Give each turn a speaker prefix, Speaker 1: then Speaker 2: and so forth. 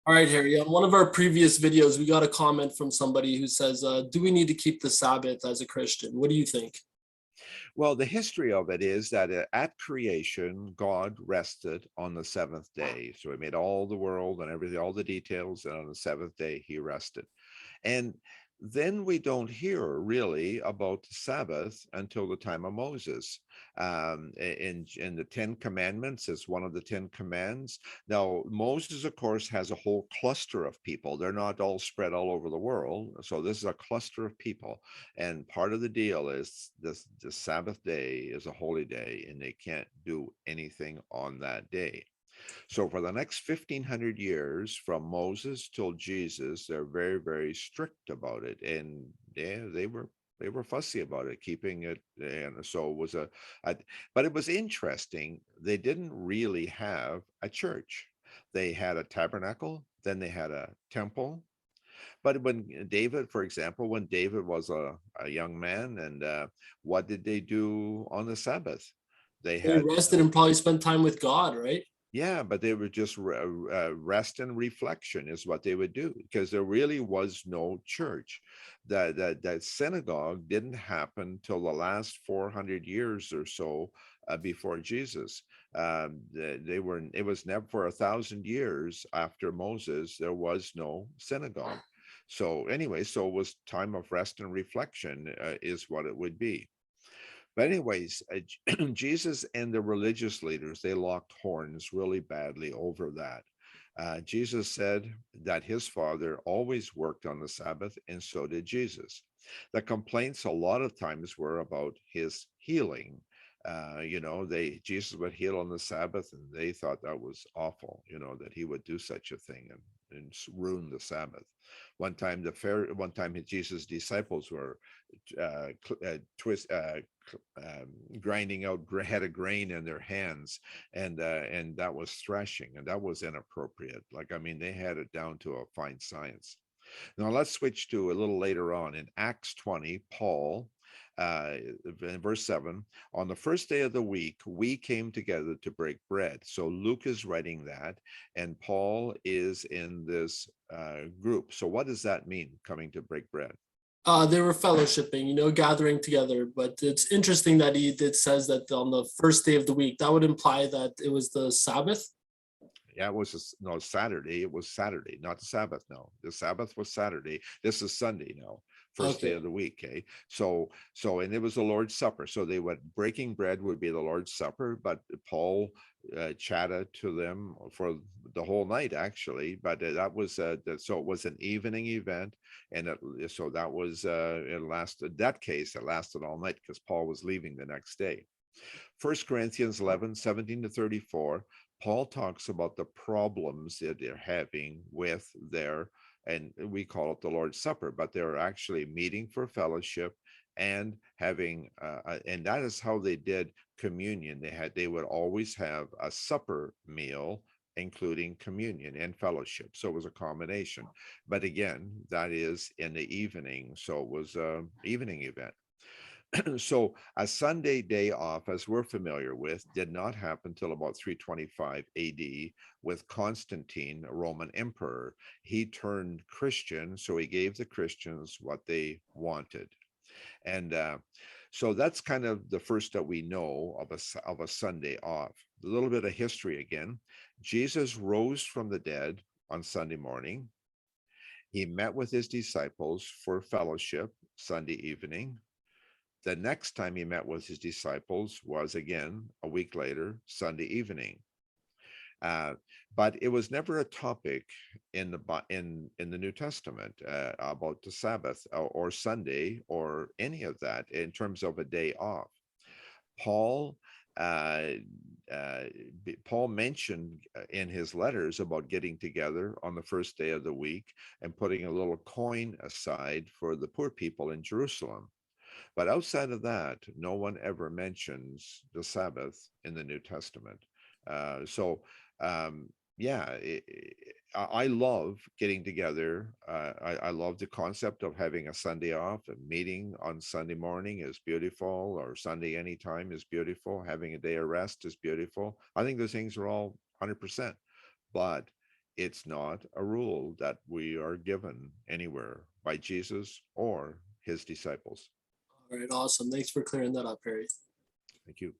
Speaker 1: All right, Harry. On one of our previous videos, we got a comment from somebody who says, "Do we need to keep the Sabbath as a Christian?" What do you think?
Speaker 2: Well, the history of it is that at creation, God rested on the seventh day. So he made all the world and everything, all the details, and on the seventh day, he rested. And then we don't hear really about the Sabbath until the time of Moses. In the Ten Commandments, is one of the Ten Commands. Now, Moses, of course, has a whole cluster of people. They're not all spread all over the world. So this is a cluster of people. And part of the deal is this the Sabbath day is a holy day, and they can't do anything on that day. So for the next 1500 years, from Moses till Jesus, they're very, very strict about it. And yeah, they were fussy about it, keeping it. And so it was a but it was interesting. They didn't really have a church. They had a tabernacle, then they had a temple. But when David, for example, when David was a young man, and what did they do on the Sabbath? They
Speaker 1: They
Speaker 2: had
Speaker 1: rested and probably spent time with God, right?
Speaker 2: Yeah, but they were just rest and reflection is what they would do, because there really was no church. That synagogue didn't happen till the last 400 years or so before Jesus. They were. It was never for 1,000 years after Moses. There was no synagogue. So anyway, so it was time of rest and reflection is what it would be. But anyways, Jesus and the religious leaders, they locked horns really badly over that. Jesus said that his father always worked on the Sabbath, and so did Jesus. The complaints a lot of times were about his healing. Jesus would heal on the Sabbath, and they thought that was awful, that he would do such a thing and ruin the Sabbath. One time Jesus' disciples were twist grinding out head of grain in their hands, and that was threshing, and that was inappropriate. Like, I mean, they had it down to a fine science. Now let's switch to a little later on in Acts 20. Paul, in verse 7, on the first day of the week, we came together to break bread. So Luke is writing that, and Paul is in this group. So what does that mean, coming to break bread?
Speaker 1: They were fellowshipping, gathering together. But it's interesting that it says that on the first day of the week. That would imply that it was the Sabbath.
Speaker 2: Yeah, it was no Saturday. It was Saturday, not the Sabbath. No, the Sabbath was Saturday. This is Sunday now, first day
Speaker 1: Okay.
Speaker 2: of the week. Okay, and it was the Lord's Supper. So they would breaking bread would be the Lord's Supper, but Paul chatted to them for the whole night actually. But that was so it was an evening event, and so that was it lasted. That case it lasted all night because Paul was leaving the next day. 1 Corinthians 11:17-34, Paul talks about the problems that they're having with their, and we call it the Lord's Supper, but they're actually meeting for fellowship and having, and that is how they did communion. They would always have a supper meal, including communion and fellowship. So it was a combination. But again, that is in the evening. So it was an evening event. So a Sunday day off, as we're familiar with, did not happen till about 325 AD with Constantine, a Roman emperor. He turned Christian, so he gave the Christians what they wanted. And so that's kind of the first that we know of a Sunday off. A little bit of history again. Jesus rose from the dead on Sunday morning. He met with his disciples for fellowship Sunday evening. The next time he met with his disciples was again a week later, Sunday evening. Uh, but it was never a topic in the New Testament about the Sabbath or Sunday or any of that in terms of a day off. Paul uh, uh, Paul mentioned in his letters about getting together on the first day of the week and putting a little coin aside for the poor people in Jerusalem. But outside of that, no one ever mentions the Sabbath in the New Testament. So, yeah, I love getting together. I love the concept of having a Sunday off, and meeting on Sunday morning is beautiful, or Sunday anytime is beautiful. Having a day of rest is beautiful. I think those things are all 100%. But it's not a rule that we are given anywhere by Jesus or his disciples.
Speaker 1: All right, awesome. Thanks for clearing that up, Harry.
Speaker 2: Thank you.